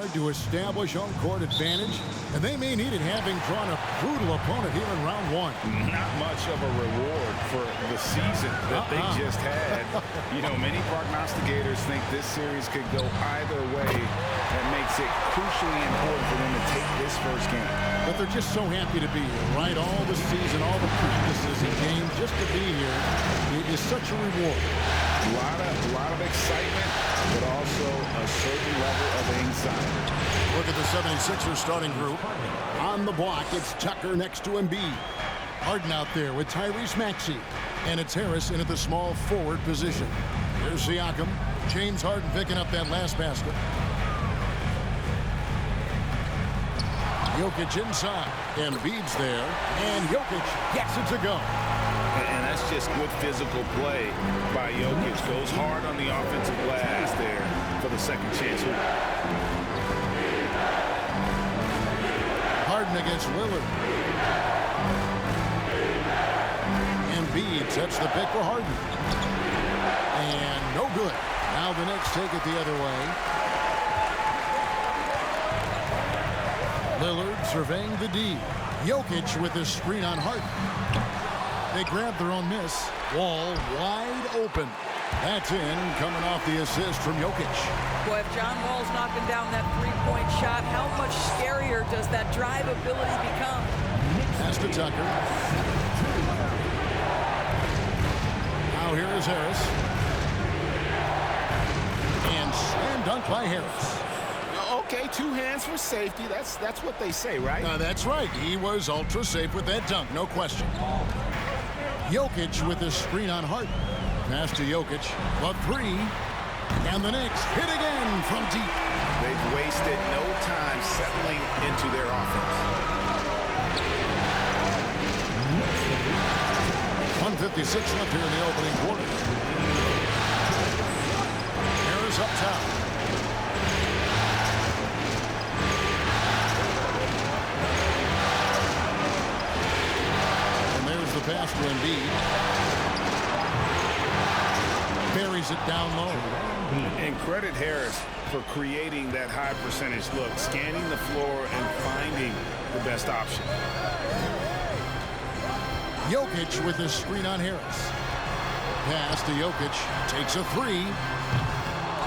To establish home court advantage, and they may need it having drawn a brutal opponent here in round one. Not much of a reward for the season that they just had. You know, many prognosticators think this series could go either way. That makes it crucially important for them to take this first game. But they're just so happy to be here, right? All the season, all the practices and games, just to be here is such a reward. A lot of excitement, but also a certain level of anxiety. Look at the 76ers starting group. On the block, it's Tucker next to Embiid. Harden out there with Tyrese Maxey. And it's Harris in at the small forward position. Here's Siakam. James Harden picking up that last basket. Jokic inside. Embiid's there. And Jokic gets it to go. And that's just good physical play by Jokic. Goes hard on the offensive glass there for the second chance. Harden against Lillard. Embiid sets the pick for Harden. And no good. Now the Knicks take it the other way. Lillard surveying the D. Jokic with the screen on Harden. They grab their own miss. Wall wide open. That's in, coming off the assist from Jokic. Boy, if John Wall's knocking down that three-point shot, how much scarier does that drive ability become? Pass to Tucker. Now here is Harris. And slam dunk by Harris. Okay, 2 hands for safety. That's what they say, right? That's right. He was ultra safe with that dunk, no question. Jokic with the screen on Harden. Pass to Jokic. A 3. And the Knicks hit again from deep. They've wasted no time settling into their offense. 1:56 left here in the opening quarter. Harris up top. And there's the pass to Embiid. Buries it down low. And credit Harris for creating that high percentage look, scanning the floor and finding the best option. Jokic with his screen on Harris. Pass to Jokic. Takes a 3.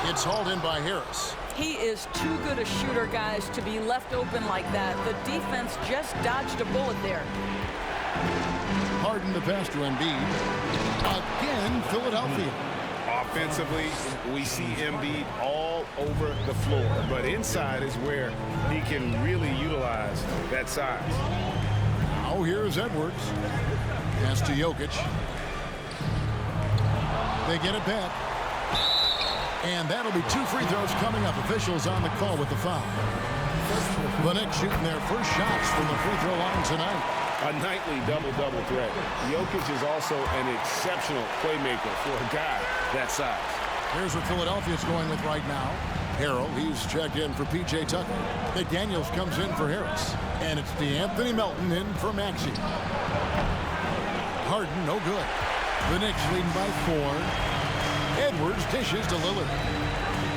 It's hauled in by Harris. He is too good a shooter, guys, to be left open like that. The defense just dodged a bullet there. Harden the pass to Embiid. Again, Philadelphia. Offensively, we see Embiid all over the floor, but inside is where he can really utilize that size. Now here's Edwards. Pass to Jokic. They get it back. And that'll be 2 free throws coming up. Officials on the call with the foul. The Knicks shooting their first shots from the free throw line tonight. A nightly double-double threat. Jokic is also an exceptional playmaker for a guy that size. Here's what Philadelphia's going with right now. Harrell, he's checked in for P.J. Tucker. McDaniels comes in for Harris. And it's DeAnthony Melton in for Maxey. Harden, no good. The Knicks leading by 4. Edwards dishes to Lillard.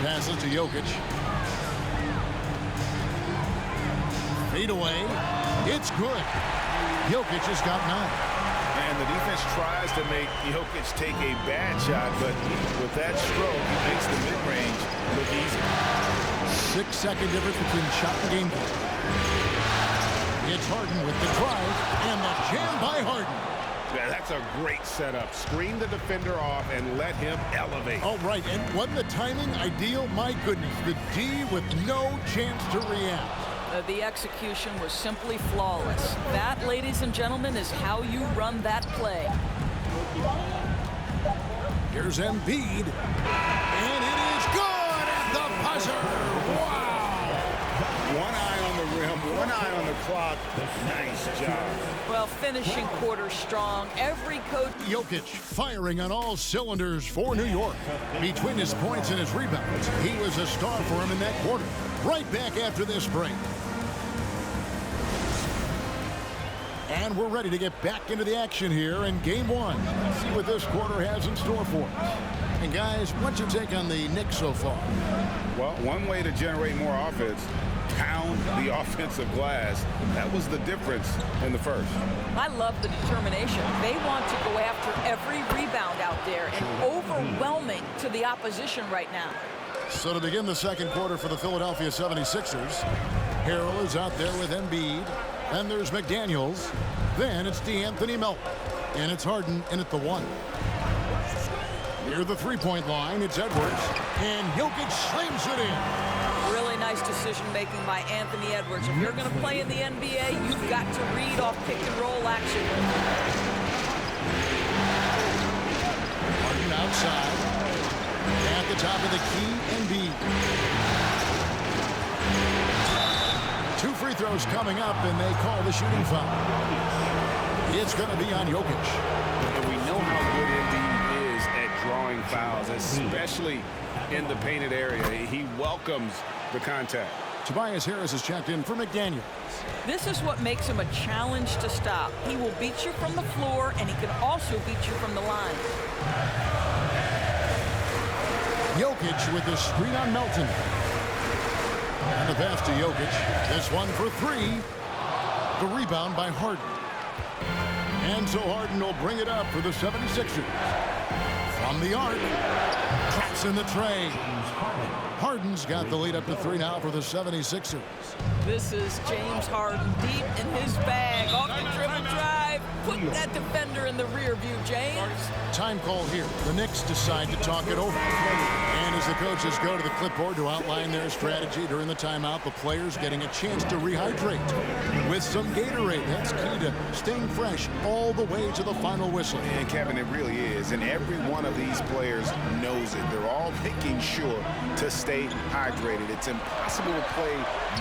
Passes to Jokic. Fade away. It's good. Jokic has got 9. And the defense tries to make Jokic take a bad shot, but with that stroke, he makes the mid-range look easy. 6-second difference between shot and game time. It's Harden with the drive and the jam by Harden. Yeah, that's a great setup. Screen the defender off and let him elevate. All right, and wasn't the timing ideal? My goodness, the D with no chance to react. The execution was simply flawless. That, ladies and gentlemen, is how you run that play. Here's Embiid. And it is good at the buzzer. Wow. One eye on the rim, one eye on the clock. Nice job. Well, finishing quarter strong. Every coach. Jokic firing on all cylinders for New York. Between his points and his rebounds, he was a star for him in that quarter. Right back after this break. And we're ready to get back into the action here in Game 1. Let's see what this quarter has in store for us. And guys, what's your take on the Knicks so far? Well, one way to generate more offense, pound the offensive glass. That was the difference in the first. I love the determination. They want to go after every rebound out there and overwhelming to the opposition right now. So to begin the second quarter for the Philadelphia 76ers, Harrell is out there with Embiid. And there's McDaniels. Then it's DeAnthony Melton. And it's Harden in at the 1. Near the three-point line, it's Edwards. And Jokic slams it in. Really nice decision-making by Anthony Edwards. If you're going to play in the NBA, you've got to read off pick-and-roll action. Harden outside. At the top of the key, Embiid. 2 free throws coming up, and they call the shooting foul. It's going to be on Jokic. And we know how good Embiid is at drawing fouls, especially in the painted area. He welcomes the contact. Tobias Harris is checked in for McDaniels. This is what makes him a challenge to stop. He will beat you from the floor, and he can also beat you from the line. Jokic with the screen on Melton. And the pass to Jokic. This one for 3. The rebound by Harden. And so Harden will bring it up for the 76ers. From the arc. Traps in the tray. Harden's got the lead up to 3 now for the 76ers. This is James Harden deep in his bag. Off the dribble drive. Put that defender in the rear view, James. Time call here. The Knicks decide to talk it over. And as the coaches go to the clipboard to outline their strategy during the timeout, the players getting a chance to rehydrate with some Gatorade. That's key to staying fresh all the way to the final whistle. And Kevin, it really is. And every one of these players knows it. They're all making sure to stay hydrated. It's impossible to play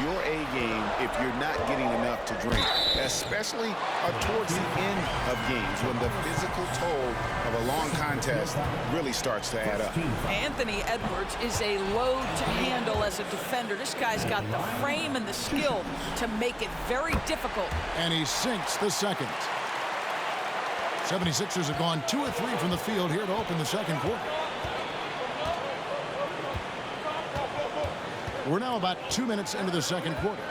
your A game if you're not getting enough to drink, especially towards the end of games when the physical toll of a long contest really starts to add up. Anthony Edwards is a load to handle as a defender. This guy's got the frame and the skill to make it very difficult. And he sinks the second. 76ers have gone 2 of 3 from the field here to open the second quarter. We're now about 2 minutes into the second quarter.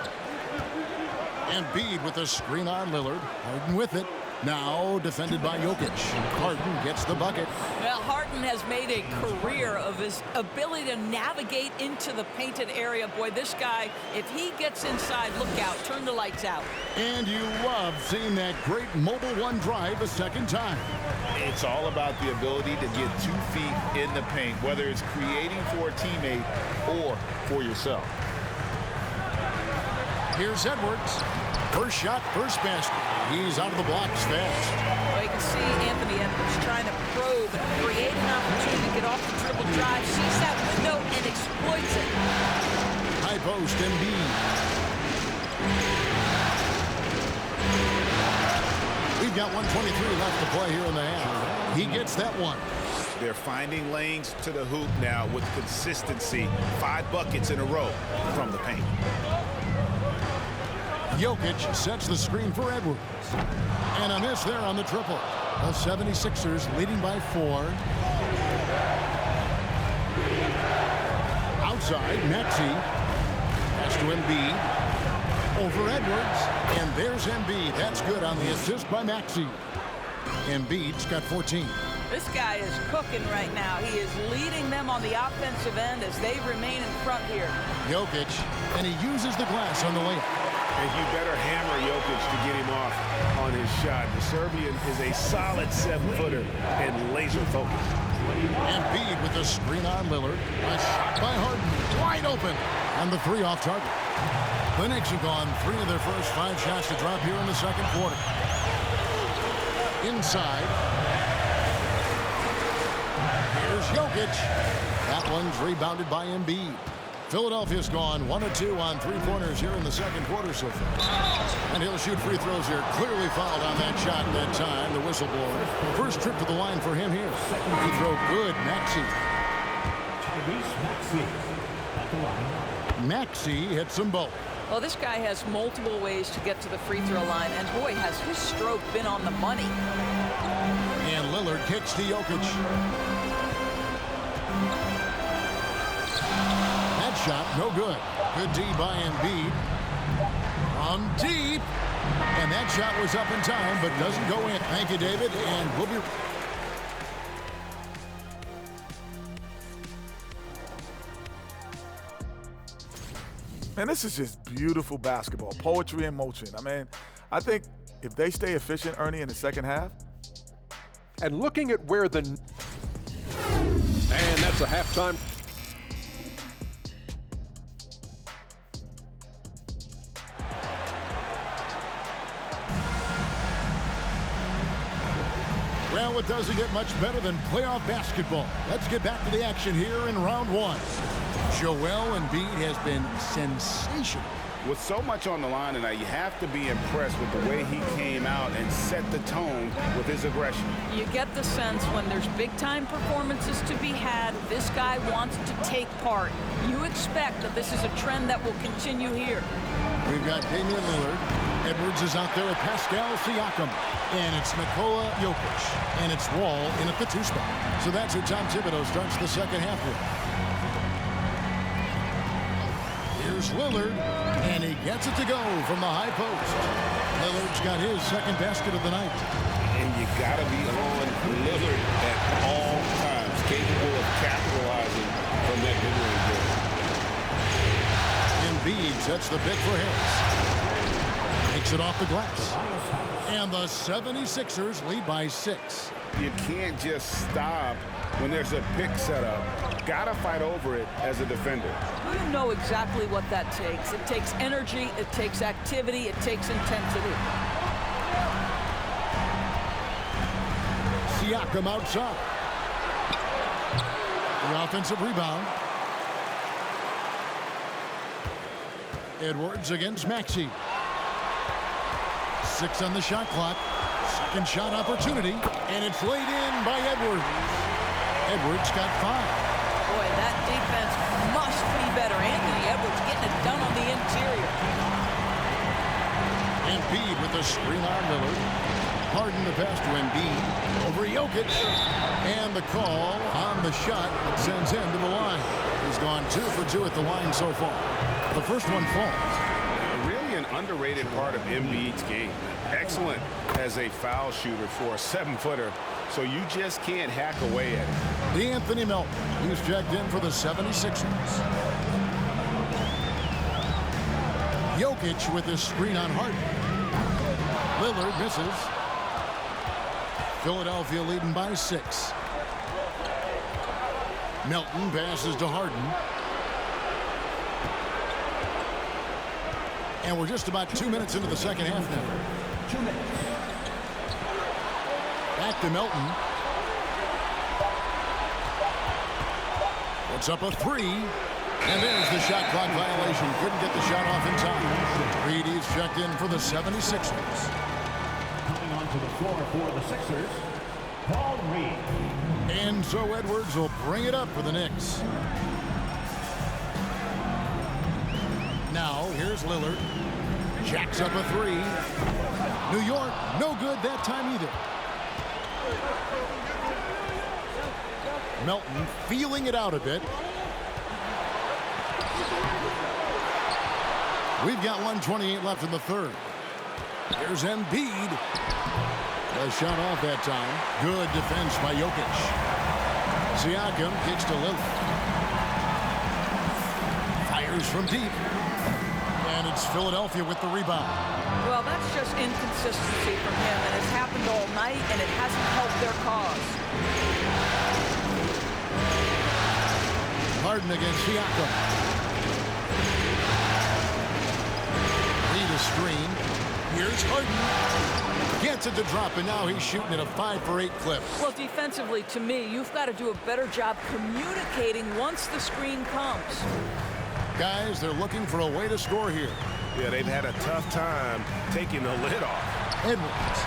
Embiid with a screen on Lillard. Harden with it. Now defended by Jokic. Harden gets the bucket. Well, Harden has made a career of his ability to navigate into the painted area. Boy, this guy, if he gets inside, look out. Turn the lights out. And you love seeing that great mobile one drive a second time. It's all about the ability to get 2 feet in the paint, whether it's creating for a teammate or for yourself. Here's Edwards. First shot, first basket. He's out of the blocks fast. Well, you can see Anthony Edwards trying to probe and create an opportunity to get off the dribble drive, sees that window, and exploits it. High post, Embiid. We've got 1:23 left to play here in the half. He gets that one. They're finding lanes to the hoop now with consistency. 5 buckets in a row from the paint. Jokic sets the screen for Edwards. And a miss there on the triple. The 76ers leading by 4. Outside, Maxey. Pass to Embiid. Over Edwards. And there's Embiid. That's good on the assist by Maxey. Embiid's got 14. This guy is cooking right now. He is leading them on the offensive end as they remain in front here. Jokic, and he uses the glass on the layup. And you better hammer Jokic to get him off on his shot. The Serbian is a solid 7-footer and laser focused. Embiid with the screen on Lillard. A shot by Harden, wide open. And the 3 off target. The Knicks have gone 3 of their first 5 shots to drop here in the second quarter. Inside. Here's Jokic. That one's rebounded by Embiid. Philadelphia's gone 1 of 2 on 3-pointers here in the second quarter so far. And he'll shoot free throws here. Clearly fouled on that shot that time, the whistleblower. First trip to the line for him here. Free throw good, Maxey. Maxey hits them both. Well, this guy has multiple ways to get to the free throw line, and boy, has his stroke been on the money. And Lillard kicks to Jokic. shot, no good. Good D by Embiid. From deep. And that shot was up in time, but doesn't go in. Thank you, David. And we'll be... Man, this is just beautiful basketball, poetry in motion. I mean, I think if they stay efficient, Ernie, in the second half. And looking at where the... And that's a halftime. Well, it doesn't get much better than playoff basketball. Let's get back to the action here in round one. Joel Embiid has been sensational. With so much on the line tonight, you have to be impressed with the way he came out and set the tone with his aggression. You get the sense when there's big-time performances to be had, this guy wants to take part. You expect that this is a trend that will continue here. We've got Damian Lillard. Edwards is out there with Pascal Siakam. And it's Nikola Jokic. And it's Wall in at the 2 spot. So that's who Tom Thibodeau starts the second half with. Here's Lillard, and he gets it to go from the high post. Lillard's got his second basket of the night. And you got to be on Lillard at all times, capable of capitalizing from that mid-range game. Embiid sets the pick for Harris. Takes it off the glass. And the 76ers lead by 6. You can't just stop when there's a pick set up. Gotta fight over it as a defender. You know exactly what that takes. It takes energy, it takes activity, it takes intensity. Siakam outside. The offensive rebound. Edwards against Maxey. 6 on the shot clock. Second shot opportunity, and it's laid in by Edwards. Edwards got 5. Boy, that defense must be better. Anthony Edwards getting it done on the interior. Embiid with the screen on Lillard. Harden the pass to Embiid. Over Jokic. And the call on the shot that sends him to the line. He's gone 2 for 2 at the line so far. The first one falls. Really an underrated part of Embiid's game. Excellent as a foul shooter for a 7-footer. So you just can't hack away at it. Anthony Melton, who's checked in for the 76ers. Jokic with his screen on Harden. Lillard misses. Philadelphia leading by 6. Melton passes to Harden. And we're just about 2 minutes into the second half now. 2 minutes. Back to Melton. Puts up a 3. And there's the shot clock violation. Couldn't get the shot off in time. Reedy's checked in for the 76ers. Coming onto the floor for the Sixers, Paul Reed. And so Edwards will bring it up for the Knicks. Now, here's Lillard. Jacks up a 3. New York, no good that time either. Melton feeling it out a bit. We've got 1:28 left in the third. Here's Embiid. The shot off that time. Good defense by Jokic. Siakam kicks to Lillard. Fires from deep. And it's Philadelphia with the rebound. Well, that's just inconsistency from him, and it's happened all night, and it hasn't helped their cause. Harden against Siakam. Lead a screen. Here's Harden. Gets it to drop, and now he's shooting at a 5 for 8 clip. Well, defensively, to me, you've got to do a better job communicating once the screen comes. Guys, they're looking for a way to score here. Yeah, they've had a tough time taking the lid off. Edwards.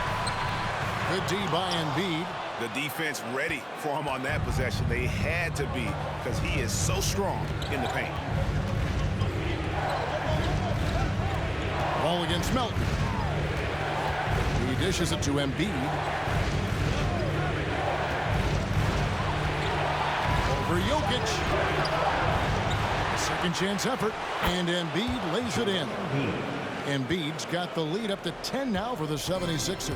Good D by Embiid. The defense ready for him on that possession. They had to be, because he is so strong in the paint. Ball against Melton. He dishes it to Embiid. Over Jokic. Second chance effort, and Embiid lays it in. Embiid's got the lead up to 10 now for the 76ers.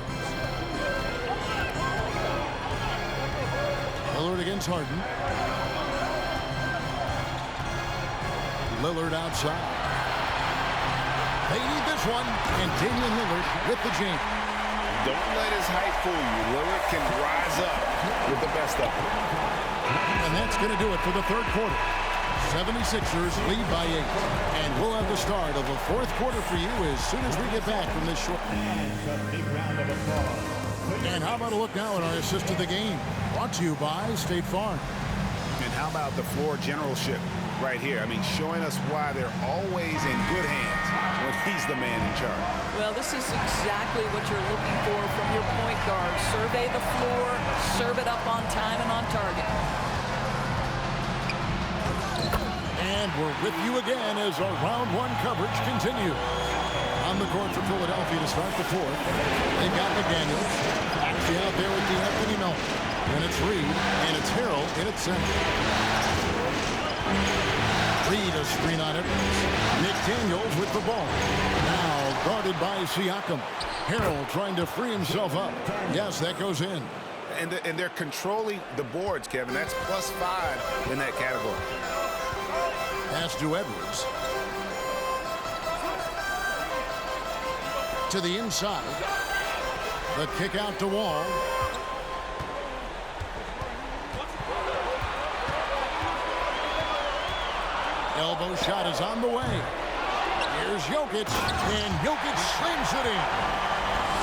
Lillard against Harden. Lillard outside. They need this one, and Damian Lillard with the jam. Don't let his height fool you. Lillard can rise up with the best of it. And that's going to do it for the third quarter. 76ers lead by 8. And we'll have the start of the fourth quarter for you as soon as we get back from this short. And how about a look now at our assist of the game? Brought to you by State Farm. And how about the floor generalship right here? I mean, showing us why they're always in good hands when he's the man in charge. Well, this is exactly what you're looking for from your point guard. Survey the floor, serve it up on time and on target. And we're with you again as our round one coverage continues. On the court for Philadelphia to start the fourth. They've got McDaniels. Actually out there with Anthony Melton. And it's Reed, and it's Harrell in at center. Reed a screen on it. McDaniels with the ball. Now guarded by Siakam. Harrell trying to free himself up. Yes, that goes in. And they're controlling the boards, Kevin. That's +5 in that category. Pass to Edwards. To the inside. The kick out to Wall. Elbow shot is on the way. Here's Jokic, and Jokic slings it in.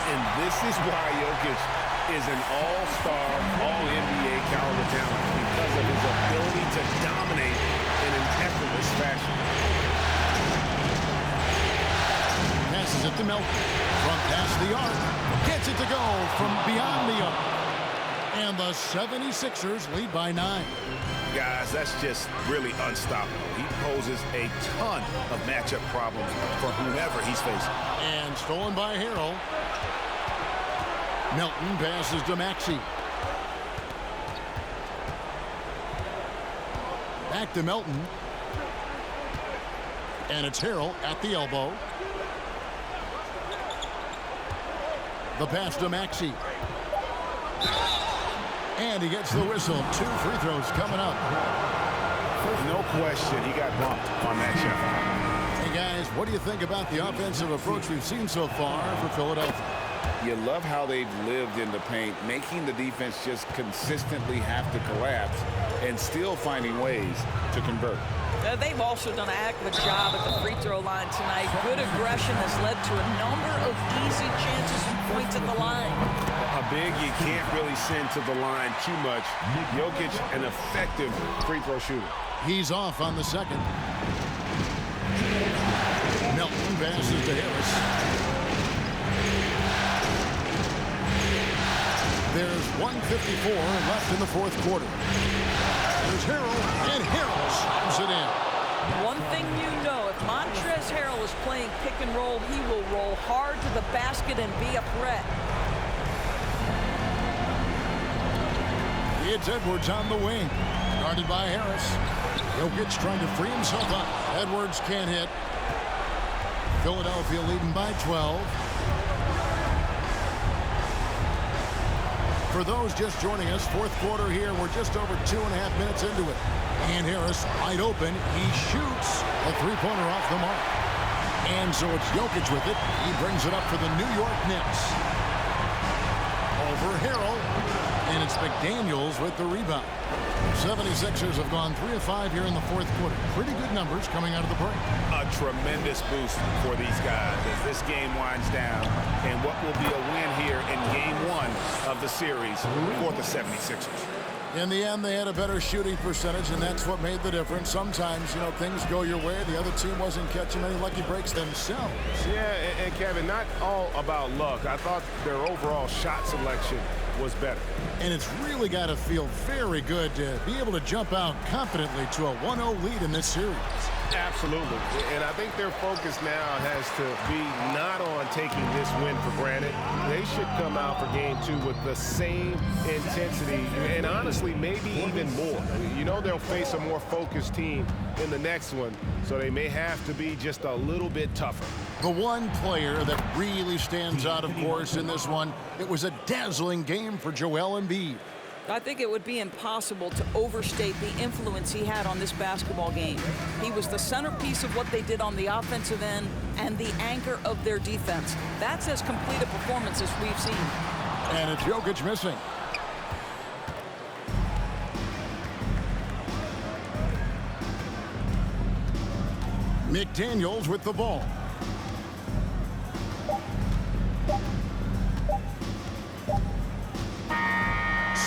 And this is why Jokic is an all-star, all-NBA caliber talent, because of his ability to dominate in an effortless fashion. Passes it to Melton. From past the arc. Gets it to go from beyond the arc. And the 76ers lead by 9. Guys, that's just really unstoppable. He poses a ton of matchup problems for whomever he's facing. And stolen by Harrell. Melton passes to Maxey. Back to Melton. And it's Harrell at the elbow. The pass to Maxey. And he gets the whistle. 2 free throws coming up. No question, he got bumped on that shot. Hey, guys, what do you think about the offensive approach we've seen so far for Philadelphia? You love how they've lived in the paint, making the defense just consistently have to collapse and still finding ways to convert. They've also done a heck of a job at the free throw line tonight. Good aggression has led to a number of easy chances and points at the line. A big you can't really send to the line too much. Jokic, an effective free throw shooter. He's off on the second. Melton passes to Harris. There's 1:54 left in the fourth quarter. There's Harrell, and Harrell slams it in. One thing you know, if Montrezl Harrell is playing pick and roll, he will roll hard to the basket and be a threat. It's Edwards on the wing, guarded by Harris. Jokic trying to free himself up. Edwards can't hit. Philadelphia leading by 12. For those just joining us, fourth quarter here. We're just over 2.5 minutes into it. And Harris wide open. He shoots a three-pointer off the mark. And so it's Jokic with it. He brings it up for the New York Knicks. Over Harrell. And it's McDaniels with the rebound. 76ers have gone 3 of 5 here in the fourth quarter. Pretty good numbers coming out of the break. A tremendous boost for these guys as this game winds down. And what will be a win here in game 1 of the series for the 76ers. In the end, they had a better shooting percentage, and that's what made the difference. Sometimes, you know, things go your way. The other team wasn't catching many lucky breaks themselves. Yeah, and Kevin, not all about luck. I thought their overall shot selection was better. And it's really got to feel very good to be able to jump out confidently to a 1-0 lead in this series. Absolutely. And I think their focus now has to be not on taking this win for granted. They should come out for game 2 with the same intensity and honestly maybe even more. You know they'll face a more focused team in the next one, so they may have to be just a little bit tougher. The one player that really stands out, of course, in this one, it was a dazzling game for Joel Embiid. I think it would be impossible to overstate the influence he had on this basketball game. He was the centerpiece of what they did on the offensive end and the anchor of their defense. That's as complete a performance as we've seen. And it's Jokic missing. McDaniels with the ball.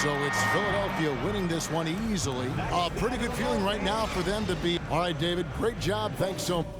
So it's Philadelphia winning this one easily. A pretty good feeling right now for them to be. All right, David, great job. Thanks so much.